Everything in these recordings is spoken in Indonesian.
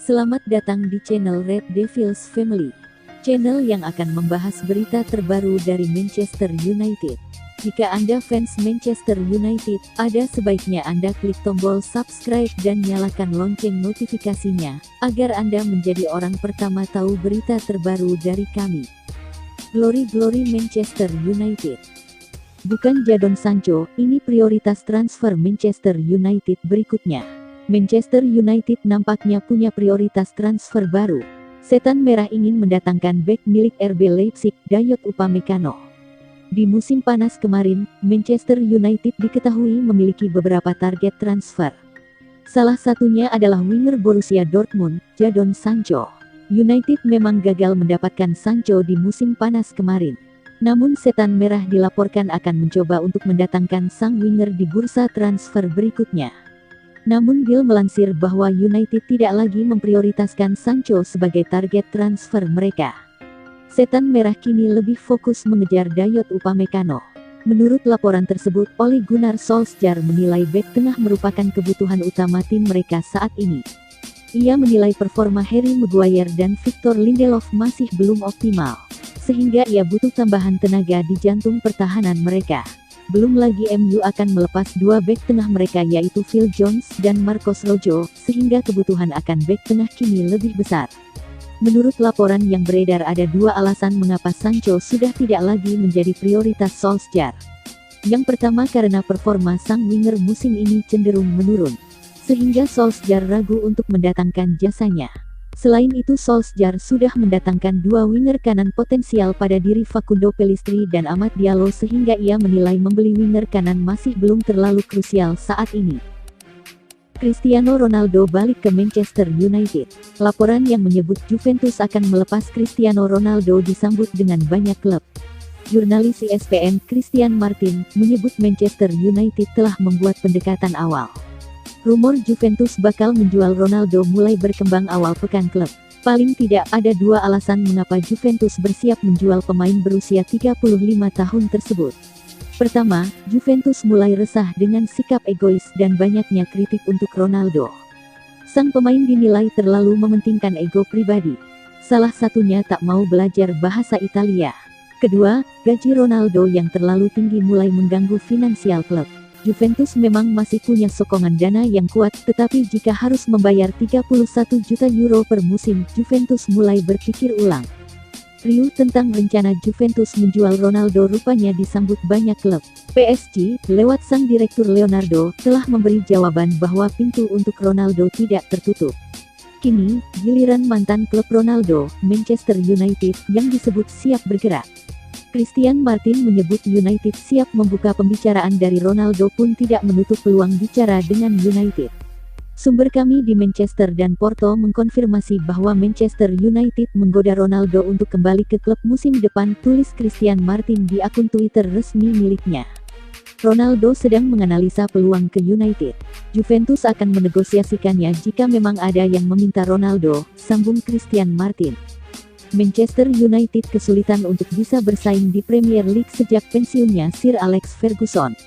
Selamat datang di channel Red Devils Family, channel yang akan membahas berita terbaru dari Manchester United. Jika Anda fans Manchester United, ada sebaiknya Anda klik tombol subscribe dan nyalakan lonceng notifikasinya, agar Anda menjadi orang pertama tahu berita terbaru dari kami. Glory Manchester United. Bukan Jadon Sancho, ini prioritas transfer Manchester United berikutnya. Manchester United nampaknya punya prioritas transfer baru. Setan Merah ingin mendatangkan bek milik RB Leipzig, Dayot Upamecano. Di musim panas kemarin, Manchester United diketahui memiliki beberapa target transfer. Salah satunya adalah winger Borussia Dortmund, Jadon Sancho. United memang gagal mendapatkan Sancho di musim panas kemarin. Namun Setan Merah dilaporkan akan mencoba untuk mendatangkan sang winger di bursa transfer berikutnya. Namun Bill melansir bahwa United tidak lagi memprioritaskan Sancho sebagai target transfer mereka. Setan Merah kini lebih fokus mengejar Dayot Upamecano. Menurut laporan tersebut, Ole Gunnar Solskjaer menilai bek tengah merupakan kebutuhan utama tim mereka saat ini. Ia menilai performa Harry Maguire dan Victor Lindelof masih belum optimal, sehingga ia butuh tambahan tenaga di jantung pertahanan mereka. Belum lagi MU akan melepas dua bek tengah mereka yaitu Phil Jones dan Marcos Rojo, sehingga kebutuhan akan bek tengah kini lebih besar. Menurut laporan yang beredar ada dua alasan mengapa Sancho sudah tidak lagi menjadi prioritas Solskjaer. Yang pertama karena performa sang winger musim ini cenderung menurun, sehingga Solskjaer ragu untuk mendatangkan jasanya. Selain itu Solskjaer sudah mendatangkan dua winger kanan potensial pada diri Facundo Pellistri dan Amad Diallo sehingga ia menilai membeli winger kanan masih belum terlalu krusial saat ini. Cristiano Ronaldo balik ke Manchester United. Laporan yang menyebut Juventus akan melepas Cristiano Ronaldo disambut dengan banyak klub. Jurnalis ESPN Christian Martin menyebut Manchester United telah membuat pendekatan awal. Rumor Juventus bakal menjual Ronaldo mulai berkembang awal pekan klub. Paling tidak ada dua alasan mengapa Juventus bersiap menjual pemain berusia 35 tahun tersebut. Pertama, Juventus mulai resah dengan sikap egois dan banyaknya kritik untuk Ronaldo. Sang pemain dinilai terlalu mementingkan ego pribadi. Salah satunya tak mau belajar bahasa Italia. Kedua, gaji Ronaldo yang terlalu tinggi mulai mengganggu finansial klub. Juventus memang masih punya sokongan dana yang kuat, tetapi jika harus membayar 31 juta euro per musim, Juventus mulai berpikir ulang. Riuh tentang rencana Juventus menjual Ronaldo rupanya disambut banyak klub. PSG, lewat sang direktur Leonardo, telah memberi jawaban bahwa pintu untuk Ronaldo tidak tertutup. Kini, giliran mantan klub Ronaldo, Manchester United, yang disebut siap bergerak. Christian Martin menyebut United siap membuka pembicaraan dari Ronaldo pun tidak menutup peluang bicara dengan United. Sumber kami di Manchester dan Porto mengkonfirmasi bahwa Manchester United menggoda Ronaldo untuk kembali ke klub musim depan, tulis Christian Martin di akun Twitter resmi miliknya. Ronaldo sedang menganalisa peluang ke United. Juventus akan menegosiasikannya jika memang ada yang meminta Ronaldo, sambung Christian Martin. Manchester United kesulitan untuk bisa bersaing di Premier League sejak pensiunnya Sir Alex Ferguson.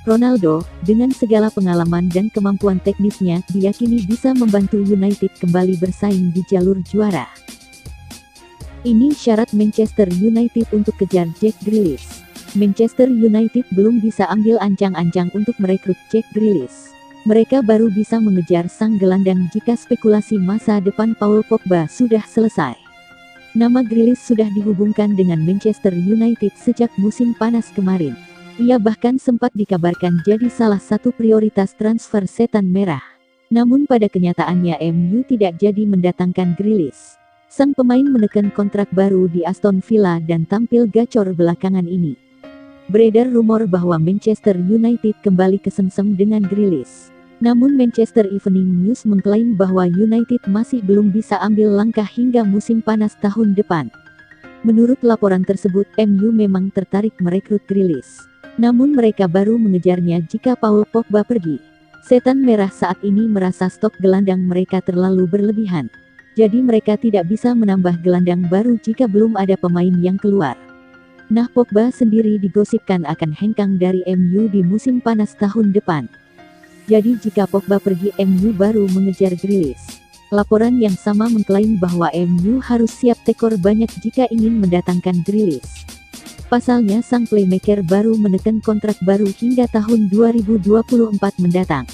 Ronaldo, dengan segala pengalaman dan kemampuan teknisnya, diyakini bisa membantu United kembali bersaing di jalur juara. Ini syarat Manchester United untuk kejar Jack Grealish. Manchester United belum bisa ambil ancang-ancang untuk merekrut Jack Grealish. Mereka baru bisa mengejar sang gelandang jika spekulasi masa depan Paul Pogba sudah selesai. Nama Grealish sudah dihubungkan dengan Manchester United sejak musim panas kemarin. Ia bahkan sempat dikabarkan jadi salah satu prioritas transfer Setan Merah. Namun pada kenyataannya MU tidak jadi mendatangkan Grealish. Sang pemain menekan kontrak baru di Aston Villa dan tampil gacor belakangan ini. Beredar rumor bahwa Manchester United kembali kesengsem dengan Grealish. Namun Manchester Evening News mengklaim bahwa United masih belum bisa ambil langkah hingga musim panas tahun depan. Menurut laporan tersebut, MU memang tertarik merekrut Grealish. Namun mereka baru mengejarnya jika Paul Pogba pergi. Setan Merah saat ini merasa stok gelandang mereka terlalu berlebihan. Jadi mereka tidak bisa menambah gelandang baru jika belum ada pemain yang keluar. Nah, Pogba sendiri digosipkan akan hengkang dari MU di musim panas tahun depan. Jadi jika Pogba pergi, MU baru mengejar Grealish. Laporan yang sama mengklaim bahwa MU harus siap tekor banyak jika ingin mendatangkan Grealish. Pasalnya sang playmaker baru menekan kontrak baru hingga tahun 2024 mendatang.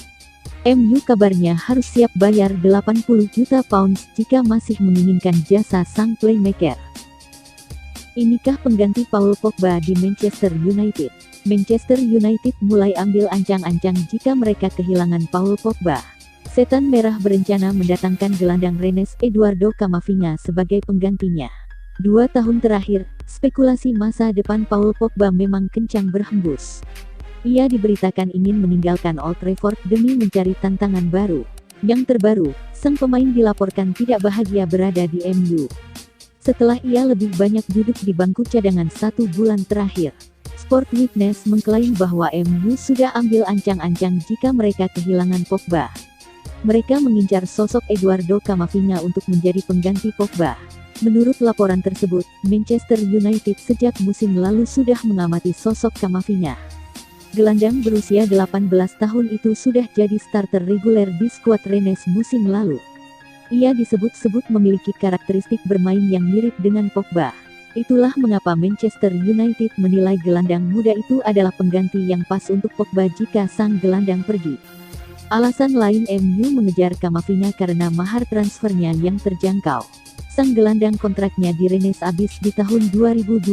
MU kabarnya harus siap bayar 80 juta pounds jika masih menginginkan jasa sang playmaker. Inikah pengganti Paul Pogba di Manchester United? Manchester United mulai ambil ancang-ancang jika mereka kehilangan Paul Pogba. Setan Merah berencana mendatangkan gelandang Rennes Eduardo Camavinga sebagai penggantinya. 2 tahun terakhir, spekulasi masa depan Paul Pogba memang kencang berhembus. Ia diberitakan ingin meninggalkan Old Trafford demi mencari tantangan baru. Yang terbaru, sang pemain dilaporkan tidak bahagia berada di MU. Setelah ia lebih banyak duduk di bangku cadangan 1 bulan terakhir. Sport Witness mengklaim bahwa MU sudah ambil ancang-ancang jika mereka kehilangan Pogba. Mereka mengincar sosok Eduardo Camavinga untuk menjadi pengganti Pogba. Menurut laporan tersebut, Manchester United sejak musim lalu sudah mengamati sosok Camavinga. Gelandang berusia 18 tahun itu sudah jadi starter reguler di skuad Rennes musim lalu. Ia disebut-sebut memiliki karakteristik bermain yang mirip dengan Pogba. Itulah mengapa Manchester United menilai gelandang muda itu adalah pengganti yang pas untuk Pogba jika sang gelandang pergi. Alasan lain MU mengejar Camavinga karena mahar transfernya yang terjangkau. Sang gelandang kontraknya di Rennes habis di tahun 2022.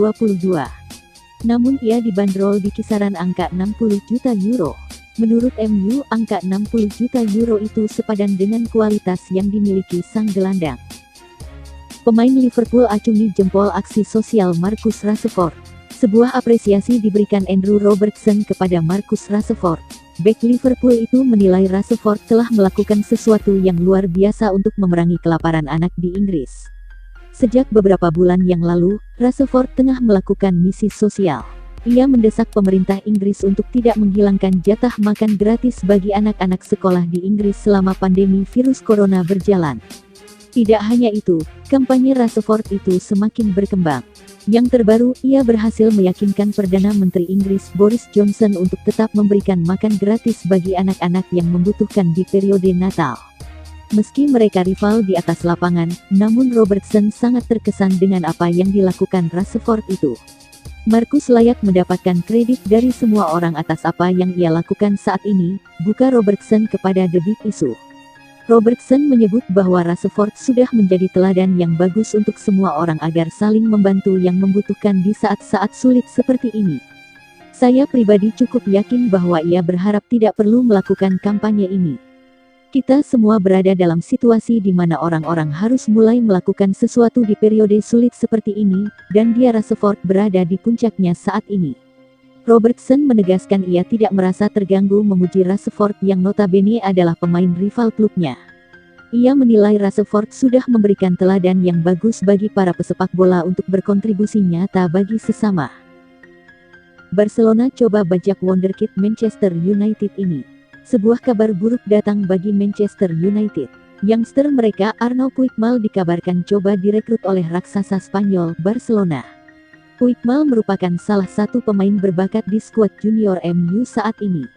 Namun ia dibanderol di kisaran angka 60 juta euro. Menurut MU, angka 60 juta euro itu sepadan dengan kualitas yang dimiliki sang gelandang. Pemain Liverpool acungi jempol aksi sosial Marcus Rashford. Sebuah apresiasi diberikan Andrew Robertson kepada Marcus Rashford. Bek Liverpool itu menilai Rashford telah melakukan sesuatu yang luar biasa untuk memerangi kelaparan anak di Inggris. Sejak beberapa bulan yang lalu, Rashford tengah melakukan misi sosial. Ia mendesak pemerintah Inggris untuk tidak menghilangkan jatah makan gratis bagi anak-anak sekolah di Inggris selama pandemi virus corona berjalan. Tidak hanya itu, kampanye Rashford itu semakin berkembang. Yang terbaru, ia berhasil meyakinkan Perdana Menteri Inggris Boris Johnson untuk tetap memberikan makan gratis bagi anak-anak yang membutuhkan di periode Natal. Meski mereka rival di atas lapangan, namun Robertson sangat terkesan dengan apa yang dilakukan Rashford itu. Marcus layak mendapatkan kredit dari semua orang atas apa yang ia lakukan saat ini, buka Robertson kepada The Big Issue. Robertson menyebut bahwa Rashford sudah menjadi teladan yang bagus untuk semua orang agar saling membantu yang membutuhkan di saat-saat sulit seperti ini. Saya pribadi cukup yakin bahwa ia berharap tidak perlu melakukan kampanye ini. Kita semua berada dalam situasi di mana orang-orang harus mulai melakukan sesuatu di periode sulit seperti ini, dan dia Rashford berada di puncaknya saat ini. Robertson menegaskan ia tidak merasa terganggu memuji Rashford yang notabene adalah pemain rival klubnya. Ia menilai Rashford sudah memberikan teladan yang bagus bagi para pesepak bola untuk berkontribusi nyata bagi sesama. Barcelona coba bajak wonderkid Manchester United ini. Sebuah kabar buruk datang bagi Manchester United. Youngster mereka Arnau Puigmal dikabarkan coba direkrut oleh raksasa Spanyol Barcelona. Puigmal merupakan salah satu pemain berbakat di skuad junior MU saat ini.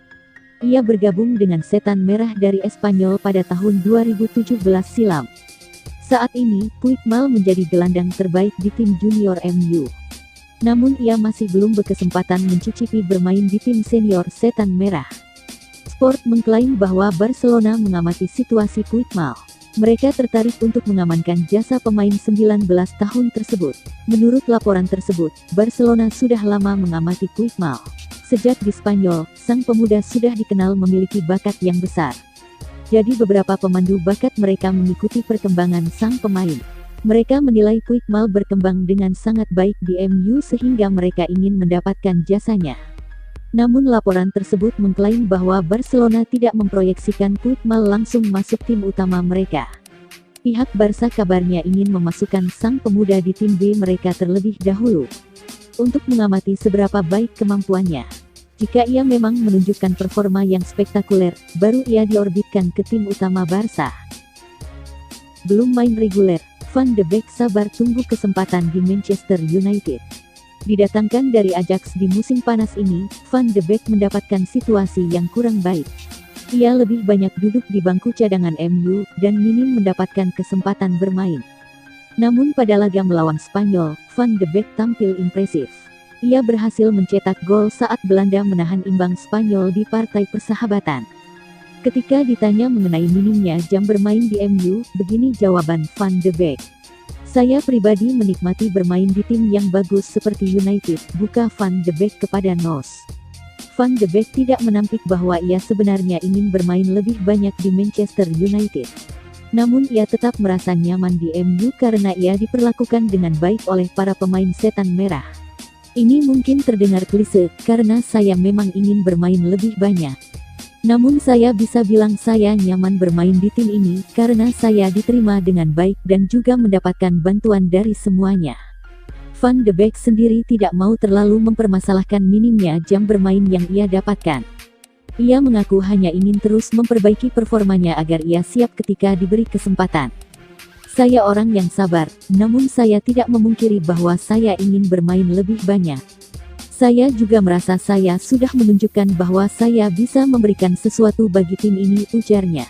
Ia bergabung dengan Setan Merah dari Espanyol pada tahun 2017 silam. Saat ini, Puigmal menjadi gelandang terbaik di tim junior MU. Namun ia masih belum berkesempatan mencicipi bermain di tim senior Setan Merah. Sport mengklaim bahwa Barcelona mengamati situasi Puigmal. Mereka tertarik untuk mengamankan jasa pemain 19 tahun tersebut. Menurut laporan tersebut, Barcelona sudah lama mengamati Puigmal. Sejak di Spanyol, sang pemuda sudah dikenal memiliki bakat yang besar. Jadi beberapa pemandu bakat mereka mengikuti perkembangan sang pemain. Mereka menilai Puigmal berkembang dengan sangat baik di MU sehingga mereka ingin mendapatkan jasanya. Namun laporan tersebut mengklaim bahwa Barcelona tidak memproyeksikan Puigmal langsung masuk tim utama mereka. Pihak Barca kabarnya ingin memasukkan sang pemuda di tim B mereka terlebih dahulu, untuk mengamati seberapa baik kemampuannya. Jika ia memang menunjukkan performa yang spektakuler, baru ia diorbitkan ke tim utama Barca. Belum main reguler, Van de Beek sabar tunggu kesempatan di Manchester United. Didatangkan dari Ajax di musim panas ini, Van de Beek mendapatkan situasi yang kurang baik. Ia lebih banyak duduk di bangku cadangan MU dan minim mendapatkan kesempatan bermain. Namun pada laga melawan Spanyol, Van de Beek tampil impresif. Ia berhasil mencetak gol saat Belanda menahan imbang Spanyol di partai persahabatan. Ketika ditanya mengenai minimnya jam bermain di MU, begini jawaban Van de Beek. "Saya pribadi menikmati bermain di tim yang bagus seperti United," buka Van de Beek kepada NOS. Van de Beek tidak menampik bahwa ia sebenarnya ingin bermain lebih banyak di Manchester United. Namun ia tetap merasa nyaman di MU karena ia diperlakukan dengan baik oleh para pemain setan merah. "Ini mungkin terdengar klise, karena saya memang ingin bermain lebih banyak. Namun saya bisa bilang saya nyaman bermain di tim ini, karena saya diterima dengan baik dan juga mendapatkan bantuan dari semuanya." Van de Beek sendiri tidak mau terlalu mempermasalahkan minimnya jam bermain yang ia dapatkan. Ia mengaku hanya ingin terus memperbaiki performanya agar ia siap ketika diberi kesempatan. "Saya orang yang sabar, namun saya tidak memungkiri bahwa saya ingin bermain lebih banyak. Saya juga merasa saya sudah menunjukkan bahwa saya bisa memberikan sesuatu bagi tim ini," ujarnya.